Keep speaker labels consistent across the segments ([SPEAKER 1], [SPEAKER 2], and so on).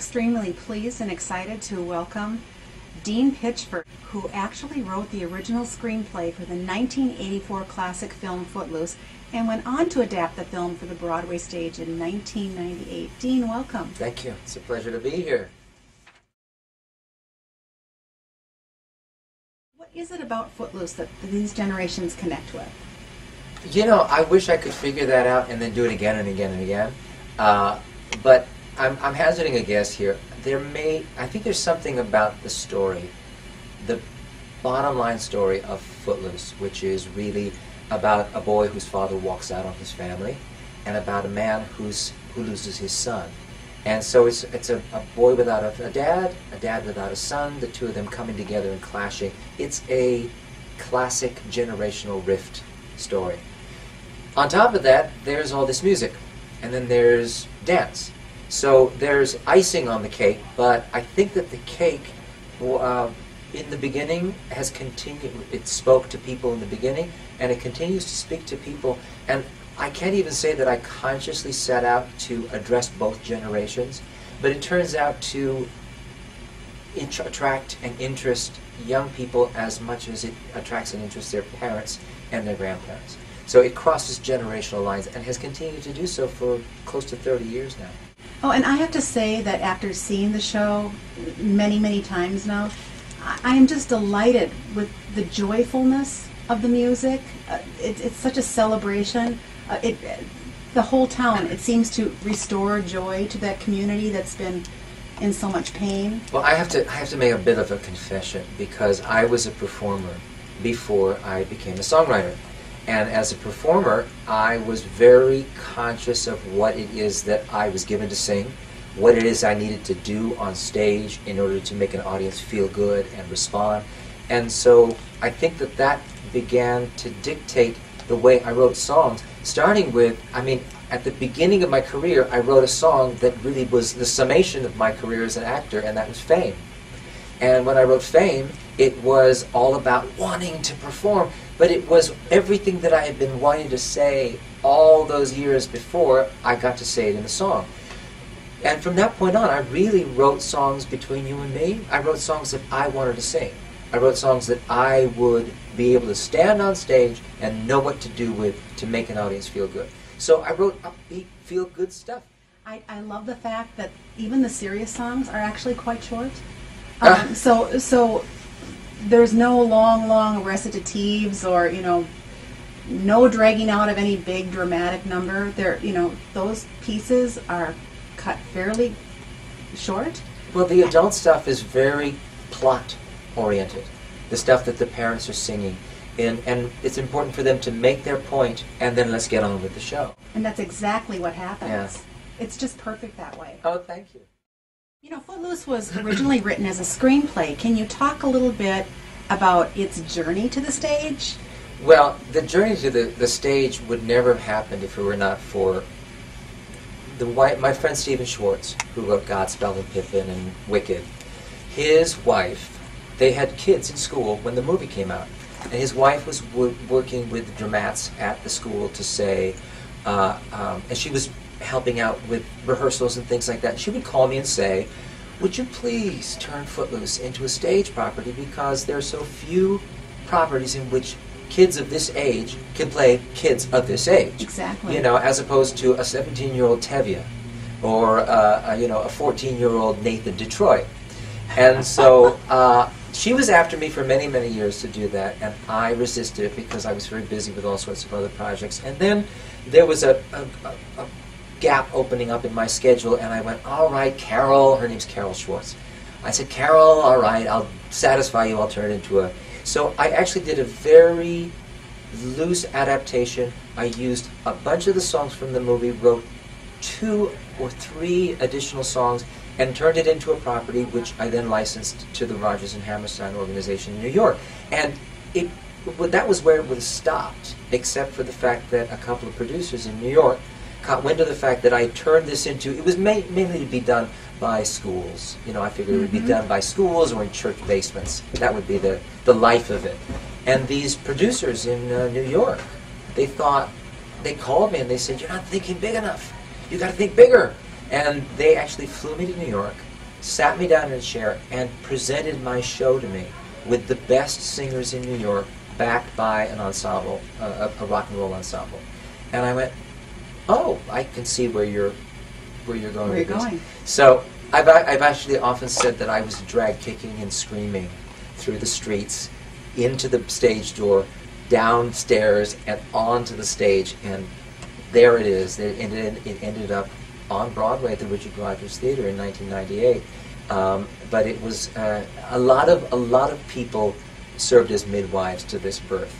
[SPEAKER 1] extremely pleased and excited to welcome Dean Pitchford, who actually wrote the original screenplay for the 1984 classic film Footloose and went on to adapt the film for the Broadway stage in 1998. Dean, welcome.
[SPEAKER 2] Thank you. It's a pleasure to be here.
[SPEAKER 1] What is it about Footloose that these generations connect with?
[SPEAKER 2] You know, I wish I could figure that out and then do it again and again and again. But I'm hazarding a guess here. I think there's something about the story, the bottom line story of Footloose, which is really about a boy whose father walks out on his family, and about a man who loses his son. And so it's a boy without a dad without a son, the two of them coming together and clashing. It's a classic generational rift story. On top of that, there's all this music, and then there's dance. So there's icing on the cake, but I think that the cake, in the beginning, has continued. It spoke to people in the beginning, and it continues to speak to people. And I can't even say that I consciously set out to address both generations, but it turns out to attract and interest young people as much as it attracts and interests their parents and their grandparents. So it crosses generational lines and has continued to do so for close to 30 years now.
[SPEAKER 1] Oh, and I have to say that after seeing the show many, many times now, I am just delighted with the joyfulness of the music. It's such a celebration. The whole town, it seems to restore joy to that community that's been in so much pain.
[SPEAKER 2] Well, I have to make a bit of a confession, because I was a performer before I became a songwriter. And as a performer, I was very conscious of what it is that I was given to sing, what it is I needed to do on stage in order to make an audience feel good and respond. And so I think that that began to dictate the way I wrote songs, starting with, at the beginning of my career, I wrote a song that really was the summation of my career as an actor, and that was Fame. And when I wrote Fame, it was all about wanting to perform, but it was everything that I had been wanting to say all those years before. I got to say it in the song. And from that point on, I really wrote songs between you and me. I wrote songs that I wanted to sing. I wrote songs that I would be able to stand on stage and know what to do with to make an audience feel good. So I wrote upbeat, feel-good stuff.
[SPEAKER 1] I love the fact that even the serious songs are actually quite short. So there's no long recitatives or, no dragging out of any big dramatic number. Those pieces are cut fairly short.
[SPEAKER 2] Well, the adult stuff is very plot-oriented, the stuff that the parents are singing. And it's important for them to make their point, and then let's get on with the show.
[SPEAKER 1] And that's exactly what happens.
[SPEAKER 2] Yeah.
[SPEAKER 1] It's just perfect that way.
[SPEAKER 2] Oh, thank you.
[SPEAKER 1] Footloose was originally written as a screenplay. Can you talk a little bit about its journey to the stage?
[SPEAKER 2] Well, the journey to the stage would never have happened if it were not for my friend Stephen Schwartz, who wrote Godspell and Pippin and Wicked. His wife, they had kids in school when the movie came out, and his wife was working with dramats at the school to say, and she was helping out with rehearsals and things like that. She would call me and say, would you please turn Footloose into a stage property, because there are so few properties in which kids of this age can play kids of this age.
[SPEAKER 1] Exactly.
[SPEAKER 2] As opposed to a 17-year-old Tevye or a 14-year-old Nathan Detroit. And so she was after me for many, many years to do that, and I resisted it because I was very busy with all sorts of other projects. And then there was a gap opening up in my schedule, and I went, all right, Carol, her name's Carol Schwartz. I said, Carol, all right, I'll satisfy you, I'll turn it into a... So I actually did a very loose adaptation. I used a bunch of the songs from the movie, wrote 2 or 3 additional songs, and turned it into a property which I then licensed to the Rodgers and Hammerstein organization in New York. And that was where it would have stopped, except for the fact that a couple of producers in New York caught wind of the fact that I turned this into, it was mainly to be done by schools. I figured it would be done by schools or in church basements. That would be the life of it. And these producers in New York, they called me and they said, you're not thinking big enough. You got to think bigger. And they actually flew me to New York, sat me down in a chair and presented my show to me with the best singers in New York, backed by an ensemble, a rock and roll ensemble. And I went, oh, I can see where you're going with this. So I've actually often said that I was dragged kicking and screaming through the streets, into the stage door, downstairs, and onto the stage, and there it is. It ended up on Broadway at the Richard Rodgers Theater in 1998. But it was a lot of people served as midwives to this birth.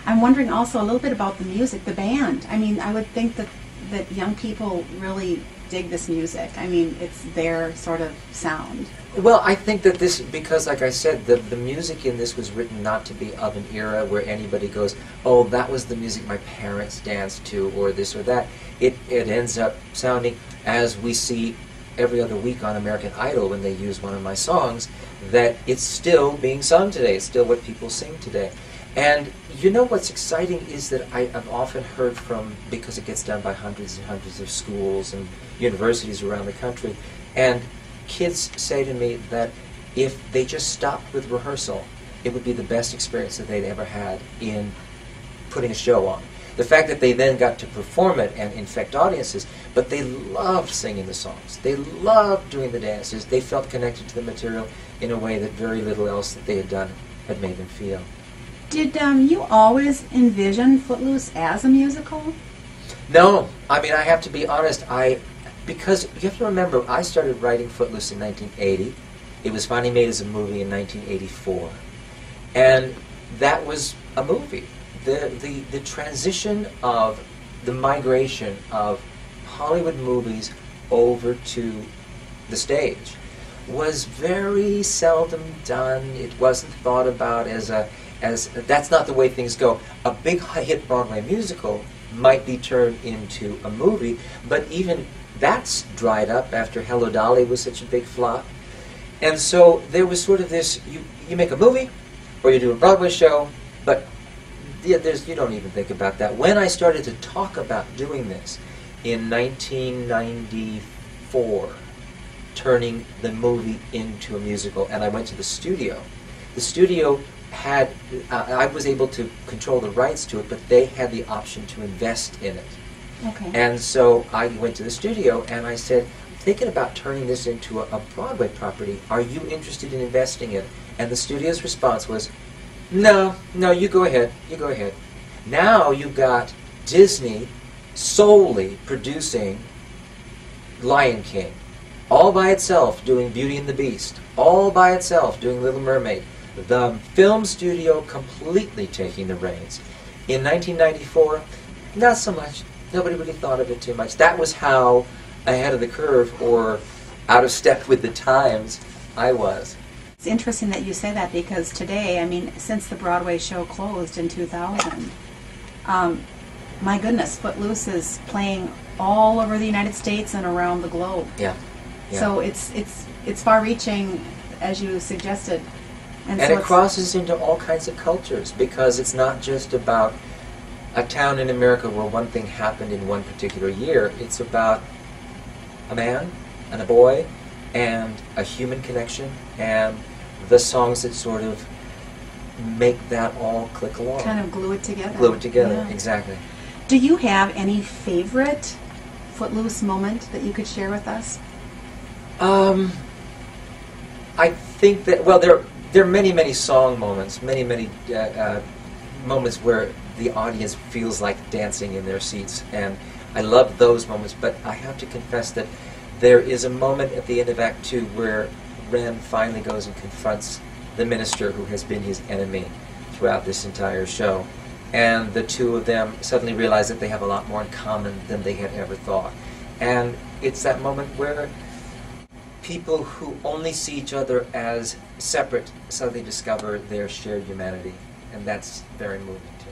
[SPEAKER 1] I'm wondering also a little bit about the music, the band. I mean, I would think that young people really dig this music. I mean, it's their sort of sound.
[SPEAKER 2] Well, I think that this, because like I said, the music in this was written not to be of an era where anybody goes, oh, that was the music my parents danced to, or this or that. It ends up sounding, as we see every other week on American Idol when they use one of my songs, that it's still being sung today. It's still what people sing today. And you know what's exciting is that I've often heard from, because it gets done by hundreds and hundreds of schools and universities around the country, and kids say to me that if they just stopped with rehearsal, it would be the best experience that they'd ever had in putting a show on. The fact that they then got to perform it and infect audiences, but they loved singing the songs. They loved doing the dances. They felt connected to the material in a way that very little else that they had done had made them feel.
[SPEAKER 1] Did you always envision Footloose as a musical?
[SPEAKER 2] No. I mean, I have to be honest. Because you have to remember, I started writing Footloose in 1980. It was finally made as a movie in 1984. And that was a movie. The transition of the migration of Hollywood movies over to the stage was very seldom done. It wasn't thought about as that's not the way things go. A big hit Broadway musical might be turned into a movie, but even that's dried up after Hello Dolly was such a big flop. And so there was sort of this, you make a movie or you do a Broadway show, but you don't even think about that. When I started to talk about doing this in 1994, turning the movie into a musical, and I went to the studio had, I was able to control the rights to it, but they had the option to invest in it.
[SPEAKER 1] Okay.
[SPEAKER 2] And so I went to the studio and I said, thinking about turning this into a Broadway property, are you interested in investing in it? And the studio's response was, no, you go ahead. Now you've got Disney solely producing Lion King, all by itself doing Beauty and the Beast, all by itself doing Little Mermaid, the film studio completely taking the reins. In 1994, not so much. Nobody really thought of it too much. That was how ahead of the curve or out of step with the times I was.
[SPEAKER 1] It's interesting that you say that, because today, I mean, since the Broadway show closed in 2000, my goodness, Footloose is playing all over the United States and around the globe.
[SPEAKER 2] Yeah.
[SPEAKER 1] So it's far-reaching, as you suggested.
[SPEAKER 2] And so it crosses into all kinds of cultures, because it's not just about a town in America where one thing happened in one particular year. It's about a man and a boy and a human connection and the songs that sort of make that all click along.
[SPEAKER 1] Kind of glue it together.
[SPEAKER 2] Glue it together,
[SPEAKER 1] yeah.
[SPEAKER 2] Exactly.
[SPEAKER 1] Do you have any favorite Footloose moment that you could share with us?
[SPEAKER 2] I think that, well, there are many song moments, many moments where the audience feels like dancing in their seats, and I love those moments, but I have to confess that there is a moment at the end of Act 2 where Ren finally goes and confronts the minister who has been his enemy throughout this entire show, and the two of them suddenly realize that they have a lot more in common than they had ever thought. And it's that moment where people who only see each other as separate suddenly discover their shared humanity, and that's very moving too.